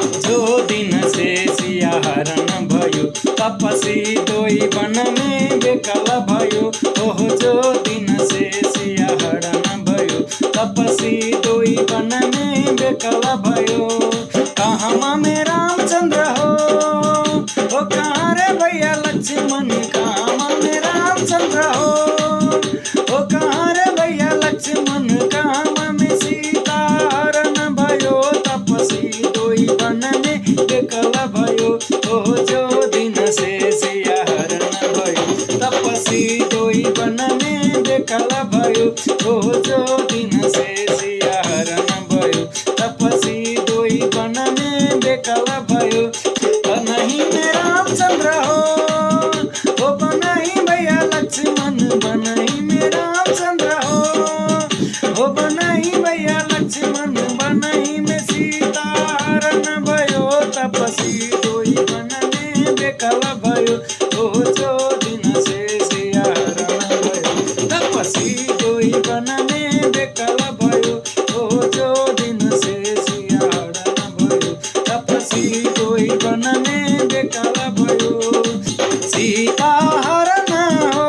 जो दिन से सिया हरण भयो, तपसी दोई वन में बेकल भयो। ओह जो दिन से सिया हरण भयो, तपसी दोई वन में बेकल भयो। कहाँ में रामचंद्र हो, ओ कहाँ रे भैया लक्ष्मण, कहाँ में रामचंद्र हो, ओ कहाँ रे भैया लक्ष्मण, कहाँ में सीता हरण भयो, तपसी दोई वन में बेकल भयो। ओह जो दिन से सिया हरण भयो, तपसी दोई वन में बेकल भयो। ओह जो दिन से सिया हरण भयो, तपसी दोई वन में बेकल भयो। बनहि में रामचंद्र हो, ओ बनहि भैया लक्ष्मण, बनहि में रामचंद्र हो, ओ बनहि भैया लक्ष्मण, बनहि में सीता हरण भयो, तपसी दोई वन में बेकल भयो। ओह जो दिन से सिया हरण भयो, तपसी दोई वन में बेकल भयो। ओह जो दिन से सिया हरण भयो, तपसी दोई वन में बेकल भयो। सीता हरण हो,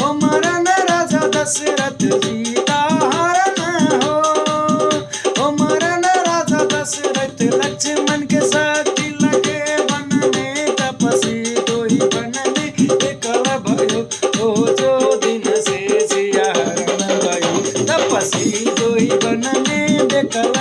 ओ मरण राजा दशरथ, सीता हरण हो, ओ मरण राजा दशरथ, लक्ष्मण के साथ लगे वन में, तपसी दोई वन में बेकल भयो। ओ जो दिन से सिया हरण भयो, तपसी दोई वन में बेकल